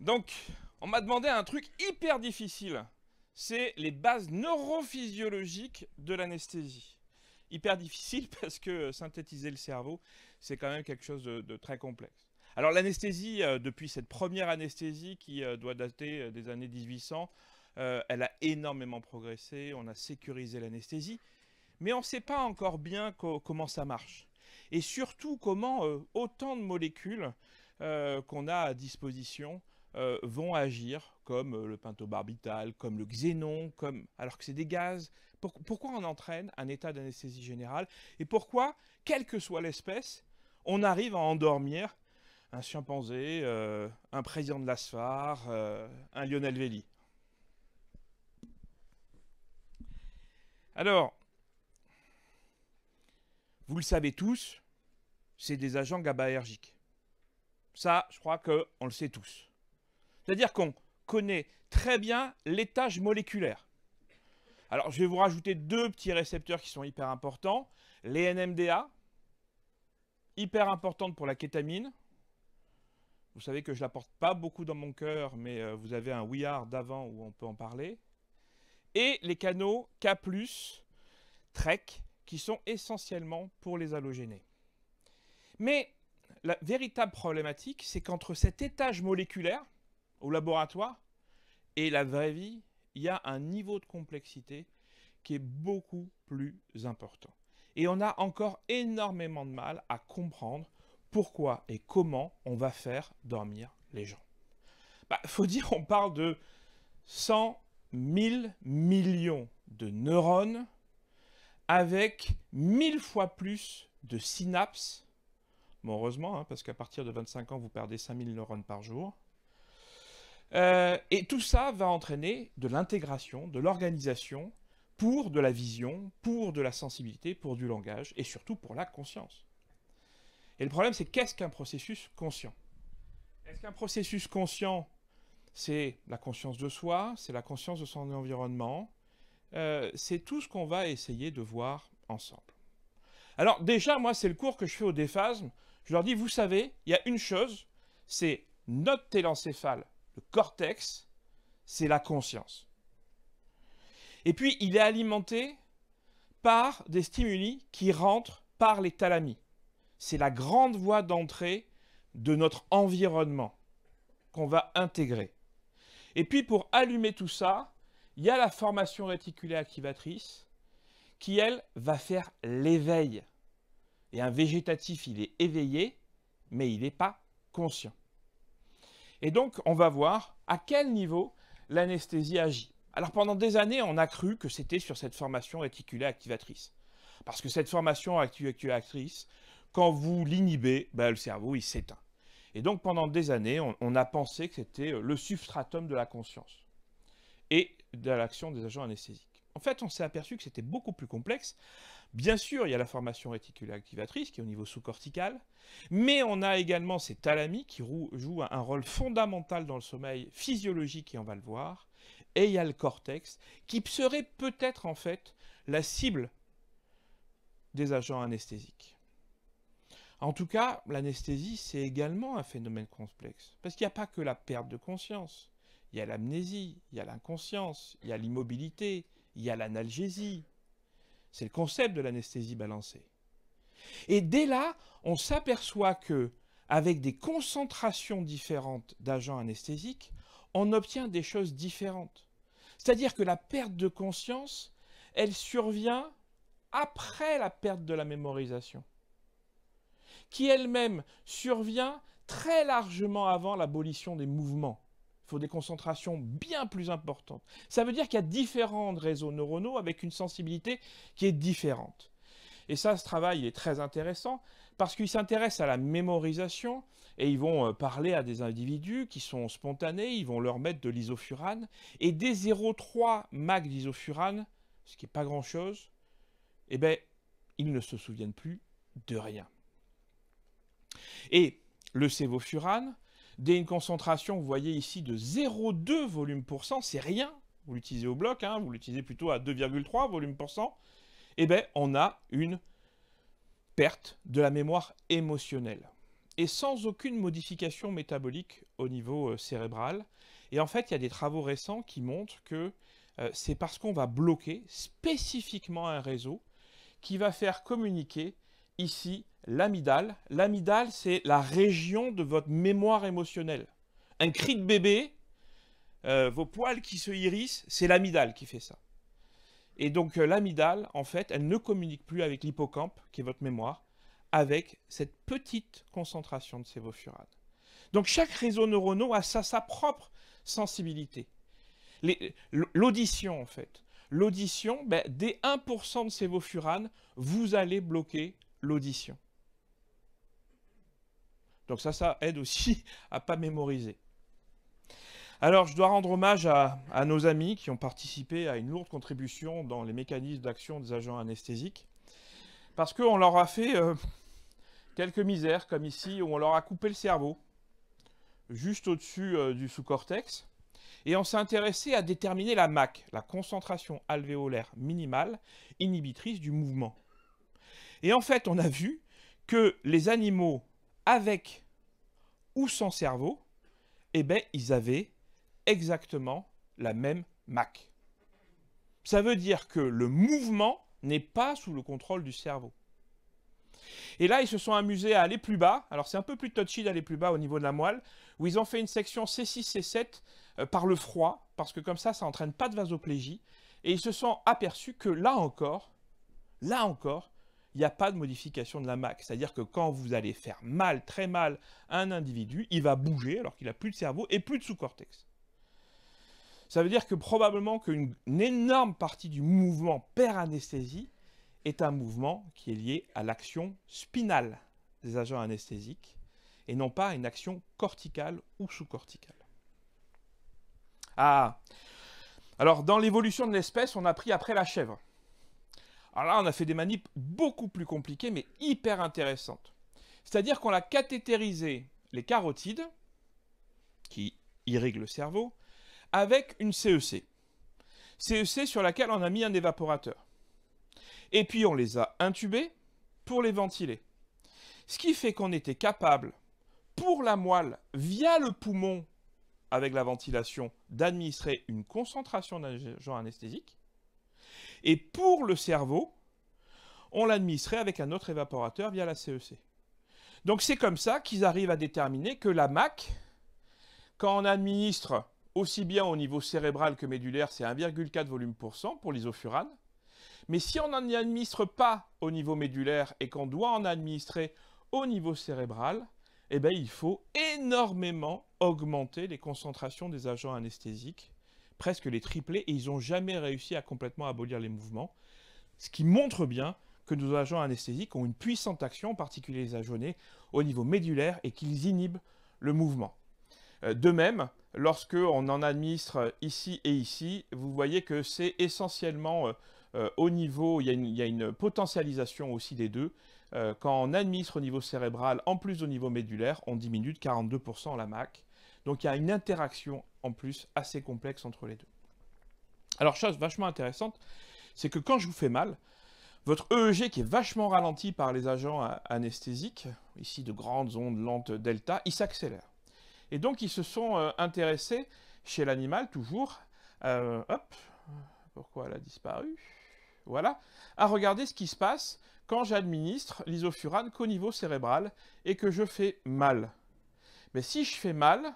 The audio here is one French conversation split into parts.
Donc, on m'a demandé un truc hyper difficile. C'est les bases neurophysiologiques de l'anesthésie. Hyper difficile parce que synthétiser le cerveau, c'est quand même quelque chose de très complexe. Alors l'anesthésie, depuis cette première anesthésie qui doit dater des années 1800, elle a énormément progressé, on a sécurisé l'anesthésie, mais on ne sait pas encore bien comment ça marche. Et surtout comment autant de molécules qu'on a à disposition vont agir, comme le pentobarbital, comme le xénon, alors que c'est des gaz. Pourquoi on entraîne un état d'anesthésie générale et pourquoi, quelle que soit l'espèce, on arrive à endormir un chimpanzé, un président de l'ASFAR, un Lionel Velli. Alors, vous le savez tous, c'est des agents GABAergiques. Ça, je crois qu'on le sait tous. C'est-à-dire qu'on connaît très bien l'étage moléculaire. Alors, je vais vous rajouter deux petits récepteurs qui sont hyper importants. Les NMDA, hyper importantes pour la kétamine. Vous savez que je ne la porte pas beaucoup dans mon cœur, mais vous avez un We Are d'avant où on peut en parler. Et les canaux K+, TREC, qui sont essentiellement pour les halogénés. Mais la véritable problématique, c'est qu'entre cet étage moléculaire, au laboratoire, et la vraie vie, il y a un niveau de complexité qui est beaucoup plus important. Et on a encore énormément de mal à comprendre pourquoi et comment on va faire dormir les gens. Faut dire, on parle de 100 000 millions de neurones avec 1000 fois plus de synapses. Bon, heureusement, hein, parce qu'à partir de 25 ans, vous perdez 5000 neurones par jour. Et tout ça va entraîner de l'intégration, de l'organisation, pour de la vision, pour de la sensibilité, pour du langage, et surtout pour la conscience. Et le problème, c'est qu'est-ce qu'un processus conscient? Est-ce qu'un processus conscient, c'est la conscience de soi, c'est la conscience de son environnement, c'est tout ce qu'on va essayer de voir ensemble. Alors déjà, moi, c'est le cours que je fais au Déphasme. Je leur dis, vous savez, il y a une chose, c'est notre télencéphale, le cortex, c'est la conscience. Et puis, il est alimenté par des stimuli qui rentrent par les thalamies. C'est la grande voie d'entrée de notre environnement qu'on va intégrer. Et puis, pour allumer tout ça, il y a la formation réticulaire activatrice qui, elle, va faire l'éveil. Et un végétatif, il est éveillé, mais il n'est pas conscient. Et donc, on va voir à quel niveau l'anesthésie agit. Alors, pendant des années, on a cru que c'était sur cette formation réticulaire activatrice. Parce que cette formation réticulaire activatrice, quand vous l'inhibez, le cerveau, il s'éteint. Et donc, pendant des années, on a pensé que c'était le substratum de la conscience et de l'action des agents anesthésiques. En fait, on s'est aperçu que c'était beaucoup plus complexe. Bien sûr, il y a la formation réticulaire activatrice qui est au niveau sous-cortical, mais on a également ces thalamies qui jouent un rôle fondamental dans le sommeil physiologique, et on va le voir, et il y a le cortex qui serait peut-être en fait la cible des agents anesthésiques. En tout cas, l'anesthésie, c'est également un phénomène complexe, parce qu'il n'y a pas que la perte de conscience. Il y a l'amnésie, il y a l'inconscience, il y a l'immobilité, il y a l'analgésie. C'est le concept de l'anesthésie balancée. Et dès là, on s'aperçoit que, avec des concentrations différentes d'agents anesthésiques, on obtient des choses différentes. C'est-à-dire que la perte de conscience, elle survient après la perte de la mémorisation, qui elle-même survient très largement avant l'abolition des mouvements. Il faut des concentrations bien plus importantes. Ça veut dire qu'il y a différents réseaux neuronaux avec une sensibilité qui est différente. Et ça, ce travail est très intéressant parce qu'il s'intéresse à la mémorisation et ils vont parler à des individus qui sont spontanés, ils vont leur mettre de l'isofurane et dès 0,3 mag d'isofurane, ce qui n'est pas grand-chose, eh bien, ils ne se souviennent plus de rien. Et le sévofurane, dès une concentration, vous voyez ici, de 0,2 volume pour cent, c'est rien, vous l'utilisez au bloc, hein, vous l'utilisez plutôt à 2,3 volume pour cent, eh bien, on a une perte de la mémoire émotionnelle. et sans aucune modification métabolique au niveau cérébral. Et en fait, il y a des travaux récents qui montrent que c'est parce qu'on va bloquer spécifiquement un réseau qui va faire communiquer ici l'amygdale. L'amygdale, c'est la région de votre mémoire émotionnelle. Un cri de bébé, vos poils qui se hérissent, c'est l'amygdale qui fait ça. Et donc l'amygdale, en fait, elle ne communique plus avec l'hippocampe, qui est votre mémoire, avec cette petite concentration de sévofurane. Donc chaque réseau neuronal a sa propre sensibilité. L'audition, en fait. L'audition, ben, dès 1% de sévofurane, vous allez bloquer l'audition. Donc ça aide aussi à ne pas mémoriser. Alors, je dois rendre hommage à nos amis qui ont participé à une lourde contribution dans les mécanismes d'action des agents anesthésiques, parce qu'on leur a fait quelques misères, comme ici, où on leur a coupé le cerveau, juste au-dessus du sous-cortex, et on s'est intéressé à déterminer la MAC, la concentration alvéolaire minimale inhibitrice du mouvement. Et en fait, on a vu que les animaux avec ou sans cerveau, eh ben, ils avaient exactement la même MAC. Ça veut dire que le mouvement n'est pas sous le contrôle du cerveau. Et là, ils se sont amusés à aller plus bas. Alors, c'est un peu plus touchy d'aller plus bas au niveau de la moelle, où ils ont fait une section C6, C7 par le froid, parce que comme ça n'entraîne pas de vasoplégie. Et ils se sont aperçus que là encore, il n'y a pas de modification de la MAC. C'est-à-dire que quand vous allez faire mal, très mal à un individu, il va bouger alors qu'il n'a plus de cerveau et plus de sous-cortex. Ça veut dire que probablement qu'une énorme partie du mouvement per anesthésie est un mouvement qui est lié à l'action spinale des agents anesthésiques et non pas à une action corticale ou sous-corticale. Ah, alors dans l'évolution de l'espèce, on a pris après la chèvre. Alors là, on a fait des manips beaucoup plus compliquées, mais hyper intéressantes. C'est-à-dire qu'on a cathétérisé les carotides, qui irriguent le cerveau, avec une CEC. CEC sur laquelle on a mis un évaporateur. Et puis on les a intubés pour les ventiler. Ce qui fait qu'on était capable, pour la moelle, via le poumon, avec la ventilation, d'administrer une concentration d'agent anesthésique. Et pour le cerveau, on l'administrait avec un autre évaporateur via la CEC. Donc c'est comme ça qu'ils arrivent à déterminer que la MAC, quand on administre aussi bien au niveau cérébral que médulaire, c'est 1,4 volume pour l'isofurane. Mais si on n'en administre pas au niveau médulaire et qu'on doit en administrer au niveau cérébral, eh bien, il faut énormément augmenter les concentrations des agents anesthésiques, presque les tripler, et ils n'ont jamais réussi à complètement abolir les mouvements, ce qui montre bien que nos agents anesthésiques ont une puissante action, en particulier les ajonés, au niveau médulaire et qu'ils inhibent le mouvement. De même, lorsque on en administre ici et ici, vous voyez que c'est essentiellement au niveau, il y a une potentialisation aussi des deux. Quand on administre au niveau cérébral, en plus au niveau médulaire, on diminue de 42% la MAC. Donc il y a une interaction en plus assez complexe entre les deux. Alors chose vachement intéressante, c'est que quand je vous fais mal, votre EEG qui est vachement ralenti par les agents anesthésiques, ici de grandes ondes lentes delta, il s'accélère. Et donc ils se sont intéressés chez l'animal toujours, hop, pourquoi elle a disparu? Voilà, à regarder ce qui se passe quand j'administre l'isofurane qu'au niveau cérébral et que je fais mal. Mais si je fais mal,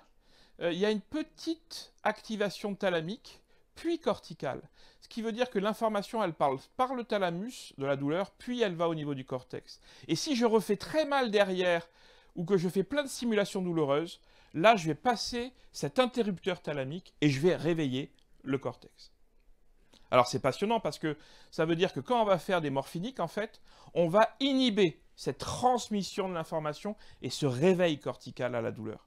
il y a une petite activation thalamique, puis corticale. Ce qui veut dire que l'information, elle parle par le thalamus de la douleur, puis elle va au niveau du cortex. Et si je refais très mal derrière, ou que je fais plein de simulations douloureuses, là, je vais passer cet interrupteur thalamique et je vais réveiller le cortex. Alors, c'est passionnant parce que ça veut dire que quand on va faire des morphiniques, en fait, on va inhiber cette transmission de l'information et ce réveil cortical à la douleur.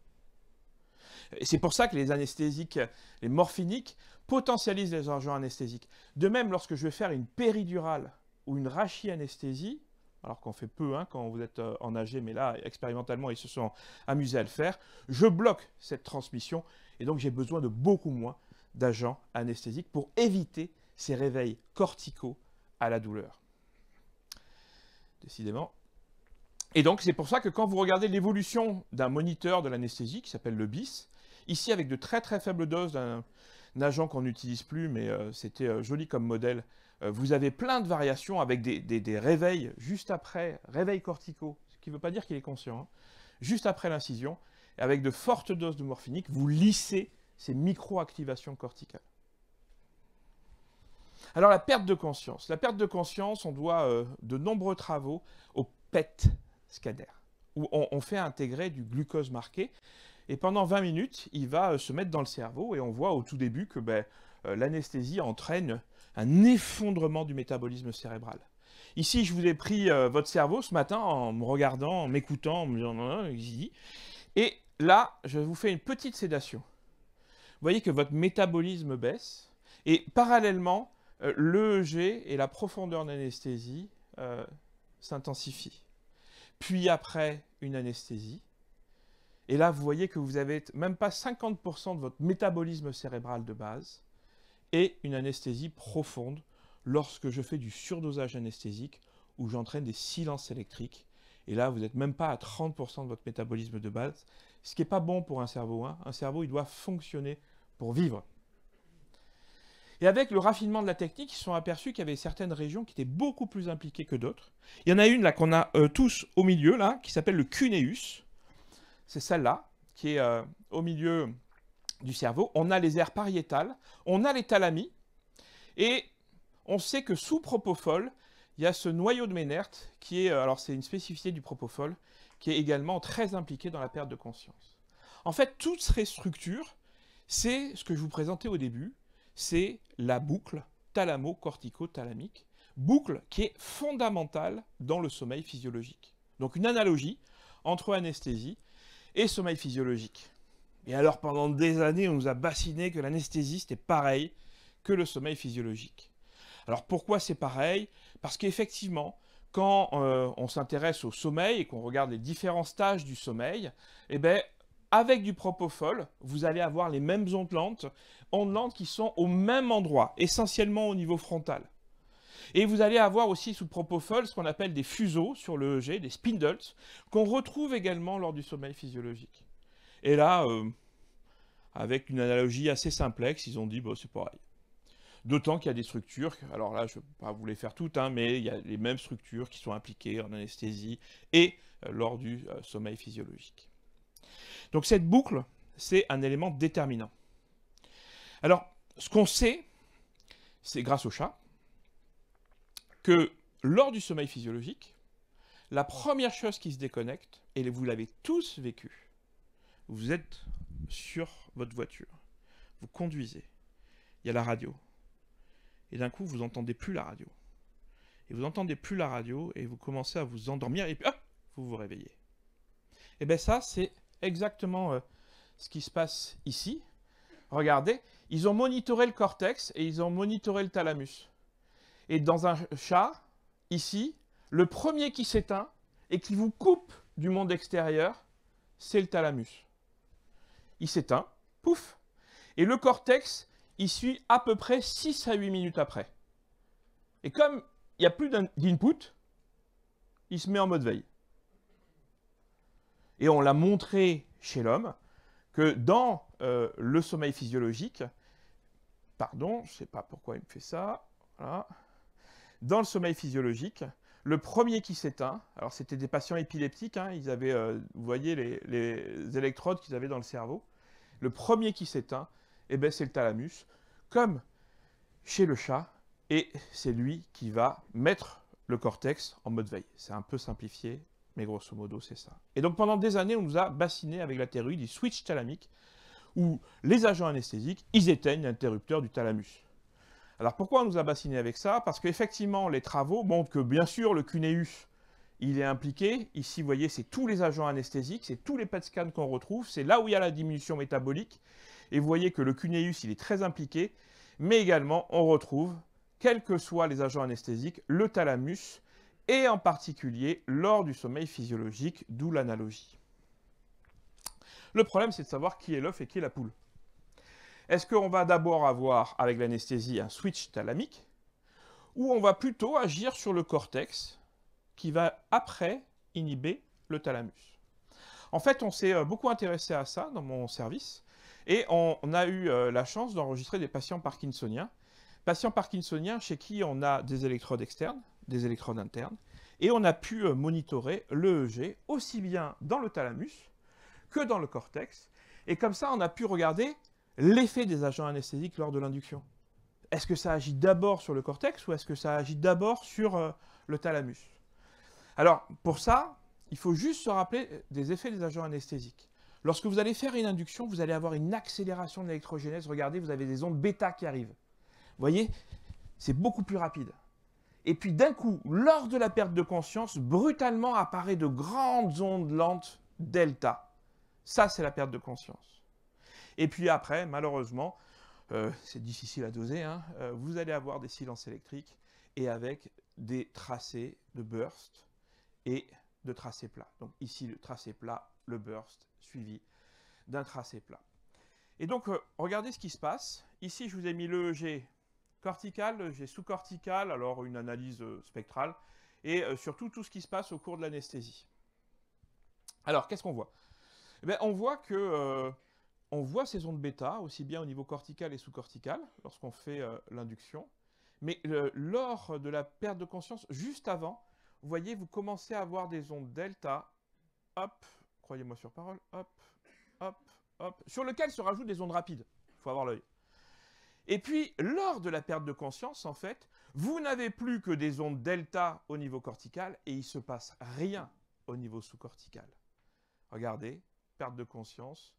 Et c'est pour ça que les anesthésiques, les morphiniques, potentialisent les agents anesthésiques. De même, lorsque je vais faire une péridurale ou une rachianesthésie, alors qu'on fait peu quand vous êtes en AG, mais là, expérimentalement, ils se sont amusés à le faire, je bloque cette transmission et donc j'ai besoin de beaucoup moins d'agents anesthésiques pour éviter ces réveils corticaux à la douleur. Décidément, Et donc, c'est pour ça que quand vous regardez l'évolution d'un moniteur de l'anesthésie, qui s'appelle le BIS, ici avec de très très faibles doses d'un agent qu'on n'utilise plus, mais c'était joli comme modèle, vous avez plein de variations avec des réveils juste après, réveils corticaux, ce qui ne veut pas dire qu'il est conscient, hein, juste après l'incision, avec de fortes doses de morphinique, vous lissez ces micro-activations corticales. Alors la perte de conscience. La perte de conscience, on doit de nombreux travaux au PET scanner, où on fait intégrer du glucose marqué, et pendant 20 minutes, il va se mettre dans le cerveau, et on voit au tout début que l'anesthésie entraîne un effondrement du métabolisme cérébral. Ici, je vous ai pris votre cerveau ce matin en me regardant, en m'écoutant, en me disant et là, je vous fais une petite sédation. Vous voyez que votre métabolisme baisse, et parallèlement, l'EEG et la profondeur d'anesthésie s'intensifient. Puis après, une anesthésie. Et là, vous voyez que vous avez même pas 50% de votre métabolisme cérébral de base et une anesthésie profonde lorsque je fais du surdosage anesthésique où j'entraîne des silences électriques. Et là, vous n'êtes même pas à 30% de votre métabolisme de base, ce qui n'est pas bon pour un cerveau. Hein. Un cerveau, il doit fonctionner pour vivre. Et avec le raffinement de la technique, ils se sont aperçus qu'il y avait certaines régions qui étaient beaucoup plus impliquées que d'autres. Il y en a une là qu'on a tous au milieu, là, qui s'appelle le cuneus. C'est celle-là, qui est au milieu du cerveau. On a les aires pariétales, on a les thalamies, et on sait que sous propofol, il y a ce noyau de Meynert, qui est, alors c'est une spécificité du propofol, qui est également très impliqué dans la perte de conscience. En fait, toutes ces structures, c'est ce que je vous présentais au début, c'est la boucle thalamo-cortico-thalamique, boucle qui est fondamentale dans le sommeil physiologique. Donc une analogie entre anesthésie et sommeil physiologique. Et alors pendant des années, on nous a bassiné que l'anesthésie c'était pareil que le sommeil physiologique. Alors pourquoi c'est pareil? Parce qu'effectivement, quand on s'intéresse au sommeil et qu'on regarde les différents stages du sommeil, eh bien, avec du propofol, vous allez avoir les mêmes ondes lentes qui sont au même endroit, essentiellement au niveau frontal. Et vous allez avoir aussi sous propofol ce qu'on appelle des fuseaux sur le EEG, des spindles, qu'on retrouve également lors du sommeil physiologique. Et là, avec une analogie assez simplexe, ils ont dit bon, c'est pareil. D'autant qu'il y a des structures, alors là je ne vais pas vous les faire toutes, hein, mais il y a les mêmes structures qui sont impliquées en anesthésie et lors du sommeil physiologique. Donc cette boucle, c'est un élément déterminant. Alors, ce qu'on sait, c'est grâce au chat, que lors du sommeil physiologique, la première chose qui se déconnecte, et vous l'avez tous vécu, vous êtes sur votre voiture, vous conduisez, il y a la radio, et d'un coup, vous n'entendez plus la radio. Et vous n'entendez plus la radio, et vous commencez à vous endormir, et puis hop, vous vous réveillez. Et bien ça, c'est exactement ce qui se passe ici. Regardez, ils ont monitoré le cortex, et ils ont monitoré le thalamus. Et dans un chat, ici, le premier qui s'éteint, et qui vous coupe du monde extérieur, c'est le thalamus. Il s'éteint, pouf, et le cortex, il suit à peu près 6 à 8 minutes après. Et comme il n'y a plus d'input, il se met en mode veille. Et on l'a montré chez l'homme que dans le sommeil physiologique, pardon, je ne sais pas pourquoi il me fait ça, voilà. Dans le sommeil physiologique, le premier qui s'éteint, alors c'était des patients épileptiques, hein, ils avaient, vous voyez les électrodes qu'ils avaient dans le cerveau, le premier qui s'éteint, eh ben, c'est le thalamus, comme chez le chat, et c'est lui qui va mettre le cortex en mode veille. C'est un peu simplifié, mais grosso modo, c'est ça. Et donc pendant des années, on nous a bassiné avec la théorie du switch thalamique, où les agents anesthésiques, ils éteignent l'interrupteur du thalamus. Alors pourquoi on nous a bassiné avec ça? Parce qu'effectivement, les travaux montrent que bien sûr, le cuneus, il est impliqué. Ici, vous voyez, c'est tous les agents anesthésiques, c'est tous les PET scans qu'on retrouve, c'est là où il y a la diminution métabolique. Et vous voyez que le cuneus, il est très impliqué, mais également, on retrouve, quels que soient les agents anesthésiques, le thalamus, et en particulier lors du sommeil physiologique, d'où l'analogie. Le problème, c'est de savoir qui est l'œuf et qui est la poule. Est-ce qu'on va d'abord avoir, avec l'anesthésie, un switch thalamique, ou on va plutôt agir sur le cortex, qui va après inhiber le thalamus. En fait, on s'est beaucoup intéressé à ça dans mon service et on a eu la chance d'enregistrer des patients parkinsoniens. Patients parkinsoniens chez qui on a des électrodes externes, des électrodes internes, et on a pu monitorer l'EEG aussi bien dans le thalamus que dans le cortex. Et comme ça, on a pu regarder l'effet des agents anesthésiques lors de l'induction. Est-ce que ça agit d'abord sur le cortex ou est-ce que ça agit d'abord sur le thalamus? Alors, pour ça, il faut juste se rappeler des effets des agents anesthésiques. Lorsque vous allez faire une induction, vous allez avoir une accélération de l'électrogénèse. Regardez, vous avez des ondes bêta qui arrivent. Vous voyez, c'est beaucoup plus rapide. Et puis d'un coup, lors de la perte de conscience, brutalement apparaît de grandes ondes lentes delta. Ça, c'est la perte de conscience. Et puis après, malheureusement, c'est difficile à doser, hein, vous allez avoir des silences électriques et avec des tracés de burst et de tracé plat. Donc ici, le tracé plat, le burst, suivi d'un tracé plat. Et donc, regardez ce qui se passe. Ici, je vous ai mis l'EEG cortical, l'EEG sous-cortical, alors une analyse spectrale, et surtout tout ce qui se passe au cours de l'anesthésie. Alors, qu'est-ce qu'on voit? Eh bien, on voit que on voit ces ondes bêta, aussi bien au niveau cortical et sous-cortical, lorsqu'on fait l'induction. Mais lors de la perte de conscience, juste avant, vous voyez, vous commencez à avoir des ondes delta, hop, croyez-moi sur parole, hop, hop, hop, sur lesquelles se rajoutent des ondes rapides. Il faut avoir l'œil. Et puis, lors de la perte de conscience, en fait, vous n'avez plus que des ondes delta au niveau cortical et il ne se passe rien au niveau sous-cortical. Regardez, perte de conscience.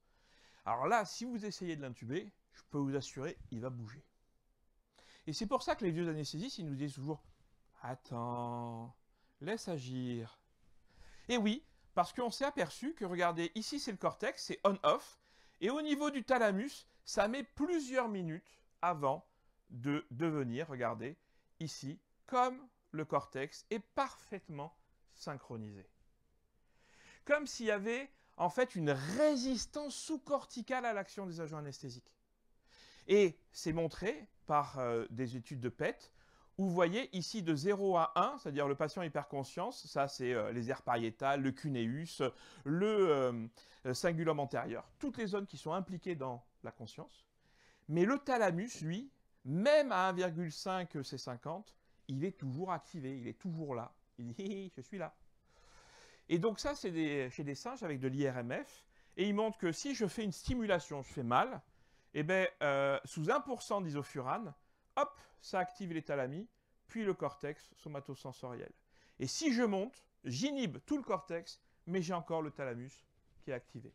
Alors là, si vous essayez de l'intuber, je peux vous assurer, il va bouger. Et c'est pour ça que les vieux anesthésistes, ils nous disent toujours « Attends, laisse agir ». Et oui, parce qu'on s'est aperçu que, regardez, ici c'est le cortex, c'est on-off, et au niveau du thalamus, ça met plusieurs minutes avant de devenir, regardez, ici, comme le cortex est parfaitement synchronisé. Comme s'il y avait en fait une résistance sous-corticale à l'action des agents anesthésiques. Et c'est montré par des études de PET, où vous voyez ici de 0 à 1, c'est-à-dire le patient hyperconscience, ça c'est les aires pariétales, le cuneus, le cingulum antérieur, toutes les zones qui sont impliquées dans la conscience. Mais le thalamus, lui, même à 1,5 C50, il est toujours activé, il est toujours là. Il dit hey, « je suis là ». Et donc ça, c'est chez des singes avec de l'IRMF, et il montre que si je fais une stimulation, je fais mal, et bien, sous 1% d'isofurane, hop, ça active les thalamies, puis le cortex somatosensoriel. Et si je monte, j'inhibe tout le cortex, mais j'ai encore le thalamus qui est activé.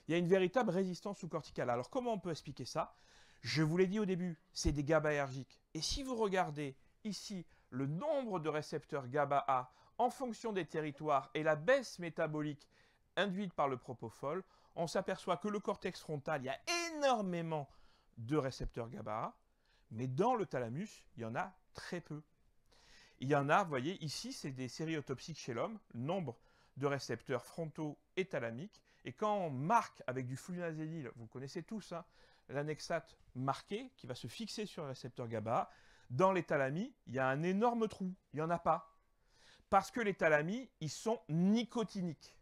Il y a une véritable résistance sous-corticale. Alors comment on peut expliquer ça? Je vous l'ai dit au début, c'est des GABAergiques. Et si vous regardez ici le nombre de récepteurs GABA-A en fonction des territoires et la baisse métabolique induite par le propofol, on s'aperçoit que le cortex frontal, il y a énormément de récepteurs GABA-A, mais dans le thalamus, il y en a très peu. Il y en a, vous voyez, ici, c'est des séries autopsiques chez l'homme, le nombre de récepteurs frontaux et thalamiques. Et quand on marque avec du flunazenil, vous connaissez tous, hein, l'annexate marqué, qui va se fixer sur le récepteur GABA, dans les thalamies, il y a un énorme trou, il n'y en a pas. Parce que les thalamies, ils sont nicotiniques.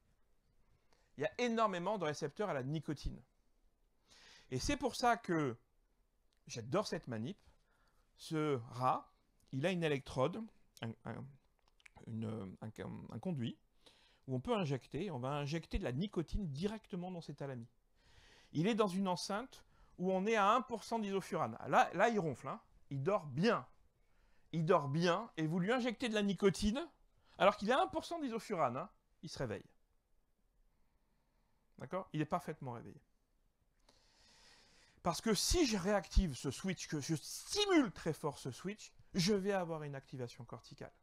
Il y a énormément de récepteurs à la nicotine. Et c'est pour ça que j'adore cette manip. Ce rat, il a une électrode, un conduit, où on peut injecter, on va injecter de la nicotine directement dans ses thalamies. Il est dans une enceinte où on est à 1% d'isofurane. Là, il ronfle, hein. Il dort bien. Il dort bien, et vous lui injectez de la nicotine, alors qu'il a 1% d'isofurane, hein, il se réveille. D'accord? Il est parfaitement réveillé. Parce que si je réactive ce switch, que je stimule très fort ce switch, je vais avoir une activation corticale.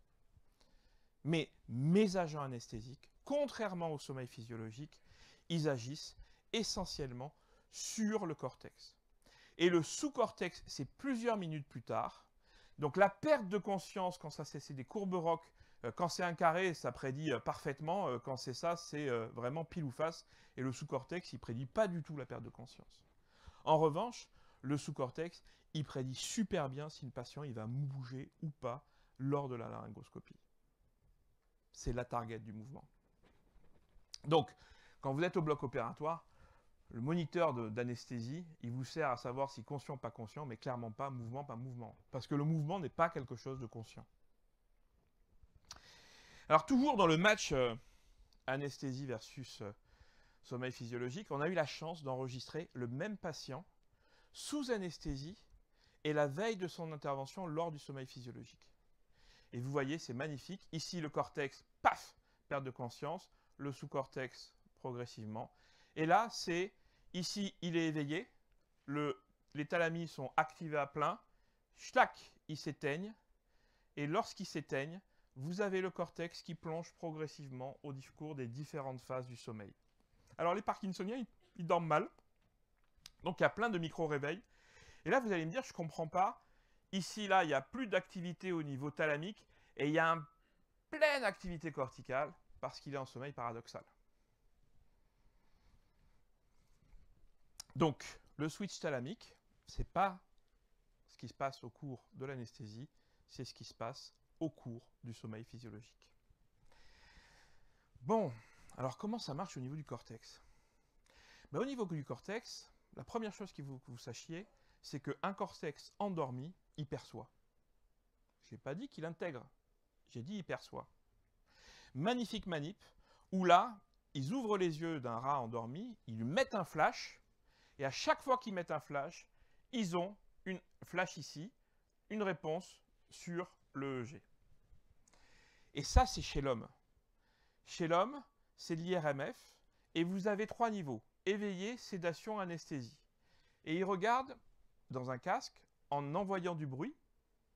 Mais mes agents anesthésiques, contrairement au sommeil physiologique, ils agissent essentiellement sur le cortex. Et le sous-cortex, c'est plusieurs minutes plus tard. Donc la perte de conscience, quand ça c'est des courbes ROC, quand c'est un carré, ça prédit parfaitement. Quand c'est ça, c'est vraiment pile ou face. Et le sous-cortex, il ne prédit pas du tout la perte de conscience. En revanche, le sous-cortex, il prédit super bien si le patient il va bouger ou pas lors de la laryngoscopie. c'est la target du mouvement. Donc, quand vous êtes au bloc opératoire, le moniteur d'anesthésie, il vous sert à savoir si conscient, pas conscient, mais clairement pas mouvement. Parce que le mouvement n'est pas quelque chose de conscient. Alors, toujours dans le match anesthésie versus sommeil physiologique, on a eu la chance d'enregistrer le même patient sous anesthésie et la veille de son intervention lors du sommeil physiologique. Et vous voyez, c'est magnifique. Ici, le cortex, paf, perte de conscience. Le sous-cortex, progressivement. Et là, c'est, ici, il est éveillé. Les thalamies sont activés à plein. Schlac, ils s'éteignent. Et lorsqu'ils s'éteignent, vous avez le cortex qui plonge progressivement au cours des différentes phases du sommeil. Alors, les parkinsoniens, ils dorment mal. Donc, il y a plein de micro-réveils. Et là, vous allez me dire, je ne comprends pas. Ici, là, il n'y a plus d'activité au niveau thalamique et il y a une pleine activité corticale parce qu'il est en sommeil paradoxal. Donc, le switch thalamique, ce n'est pas ce qui se passe au cours de l'anesthésie, c'est ce qui se passe au cours du sommeil physiologique. Bon, alors comment ça marche au niveau du cortex? Au niveau du cortex, la première chose qu'il faut que vous sachiez, c'est qu'un cortex endormi, il perçoit. Je n'ai pas dit qu'il intègre, j'ai dit il perçoit. Magnifique manip, où là, ils ouvrent les yeux d'un rat endormi, ils lui mettent un flash, et à chaque fois qu'ils mettent un flash, ils ont une flash ici, une réponse sur le EEG. Et ça, c'est chez l'homme. Chez l'homme, c'est de l'IRMF, et vous avez 3 niveaux, éveillé, sédation, anesthésie. Et il regarde dans un casque en envoyant du bruit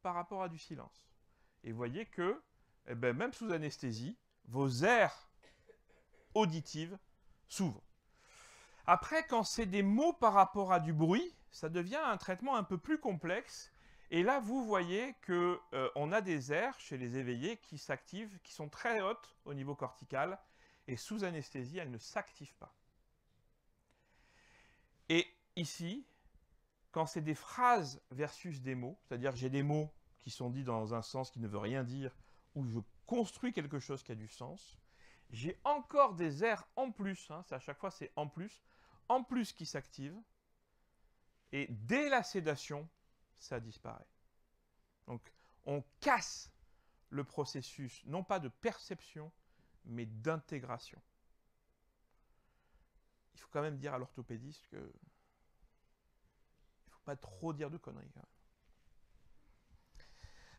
par rapport à du silence. Et vous voyez que, même sous anesthésie, vos aires auditives s'ouvrent. Après, quand c'est des mots par rapport à du bruit, ça devient un traitement un peu plus complexe. Et là, vous voyez qu'on a des aires chez les éveillés qui s'activent, qui sont très hautes au niveau cortical. Et sous anesthésie, elles ne s'activent pas. Et ici, quand c'est des phrases versus des mots, c'est-à-dire que j'ai des mots qui sont dits dans un sens qui ne veut rien dire, où je construis quelque chose qui a du sens, j'ai encore des aires en plus, à chaque fois c'est en plus qui s'activent, et dès la sédation, ça disparaît. Donc on casse le processus, non pas de perception, mais d'intégration. Il faut quand même dire à l'orthopédiste que pas trop dire de conneries quand même.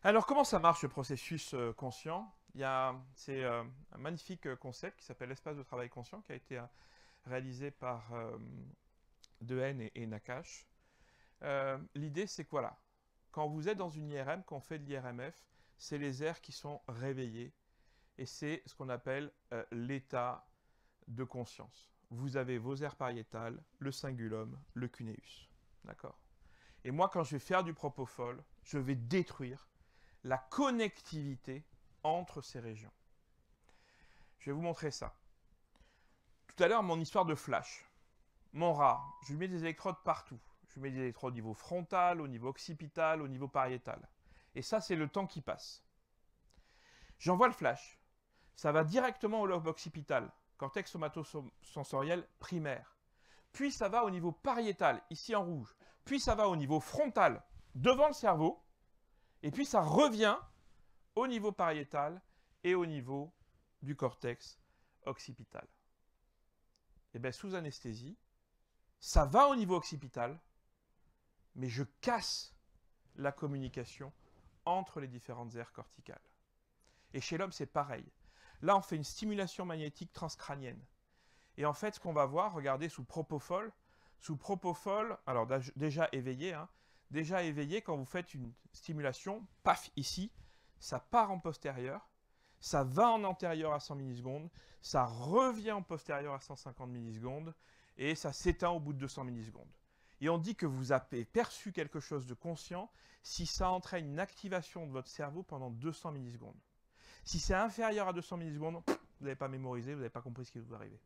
Alors comment ça marche ce processus conscient? C'est un magnifique concept qui s'appelle l'espace de travail conscient qui a été réalisé par Dehaene et Nakache. L'idée c'est que voilà, quand vous êtes dans une IRM, quand on fait de l'IRMF, c'est les aires qui sont réveillées et c'est ce qu'on appelle l'état de conscience. Vous avez vos aires pariétales, le cingulum, le cuneus. D'accord? Et moi, quand je vais faire du propofol, je vais détruire la connectivité entre ces régions. Je vais vous montrer ça. Tout à l'heure, mon histoire de flash. Mon rat, je lui mets des électrodes partout. Je lui mets des électrodes au niveau frontal, au niveau occipital, au niveau pariétal. Et ça, c'est le temps qui passe. J'envoie le flash. Ça va directement au lobe occipital, cortex somatosensoriel primaire. Puis ça va au niveau pariétal, ici en rouge. Puis ça va au niveau frontal, devant le cerveau. Et puis ça revient au niveau pariétal et au niveau du cortex occipital. Et bien sous anesthésie, ça va au niveau occipital, mais je casse la communication entre les différentes aires corticales. Et chez l'homme, c'est pareil. Là, on fait une stimulation magnétique transcrânienne. Et en fait, ce qu'on va voir, regardez, sous propofol, alors déjà éveillé, quand vous faites une stimulation, paf, ici, ça part en postérieur, ça va en antérieur à 100 millisecondes, ça revient en postérieur à 150 millisecondes, et ça s'éteint au bout de 200 millisecondes. Et on dit que vous avez perçu quelque chose de conscient si ça entraîne une activation de votre cerveau pendant 200 millisecondes. Si c'est inférieur à 200 millisecondes, vous n'avez pas mémorisé, vous n'avez pas compris ce qui vous arrive.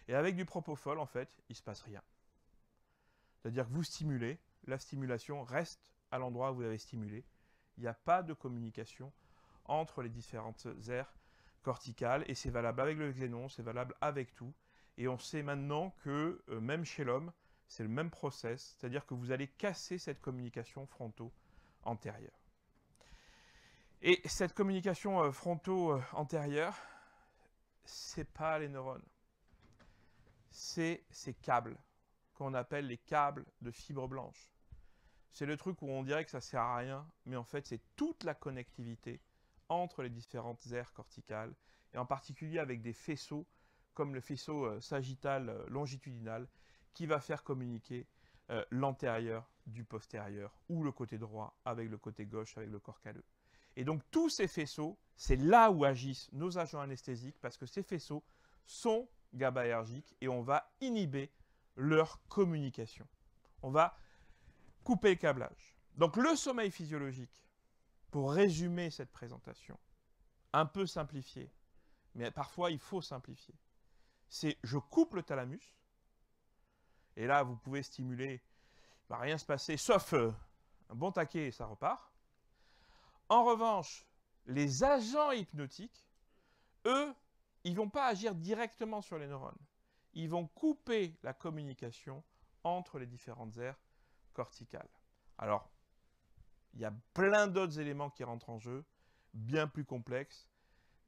Et avec du propofol, en fait, il ne se passe rien. C'est-à-dire que vous stimulez, la stimulation reste à l'endroit où vous avez stimulé. Il n'y a pas de communication entre les différentes aires corticale, et c'est valable avec le xénon, c'est valable avec tout. Et on sait maintenant que, même chez l'homme, c'est le même process, c'est-à-dire que vous allez casser cette communication fronto-antérieure. Et cette communication fronto-antérieure, c'est pas les neurones, c'est ces câbles qu'on appelle les câbles de fibre blanche. C'est le truc où on dirait que ça sert à rien, mais en fait c'est toute la connectivité entre les différentes aires corticales, et en particulier avec des faisceaux, comme le faisceau sagittal longitudinal, qui va faire communiquer l'antérieur du postérieur, ou le côté droit avec le côté gauche, avec le corps calleux. Et donc tous ces faisceaux, c'est là où agissent nos agents anesthésiques, parce que ces faisceaux sont GABAergiques, et on va inhiber leur communication. On va couper le câblage. Donc le sommeil physiologique, pour résumer cette présentation, un peu simplifiée, mais parfois il faut simplifier, c'est je coupe le thalamus, et là vous pouvez stimuler, il ne va rien se passer, sauf un bon taquet et ça repart. En revanche, les agents hypnotiques, eux, ils ne vont pas agir directement sur les neurones. Ils vont couper la communication entre les différentes aires corticales. Alors, il y a plein d'autres éléments qui rentrent en jeu, bien plus complexes,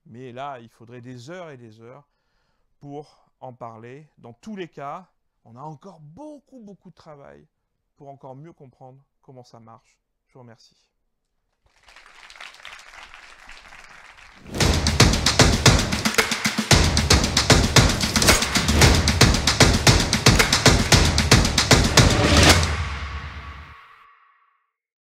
mais là, il faudrait des heures et des heures pour en parler. Dans tous les cas, on a encore beaucoup de travail pour encore mieux comprendre comment ça marche. Je vous remercie.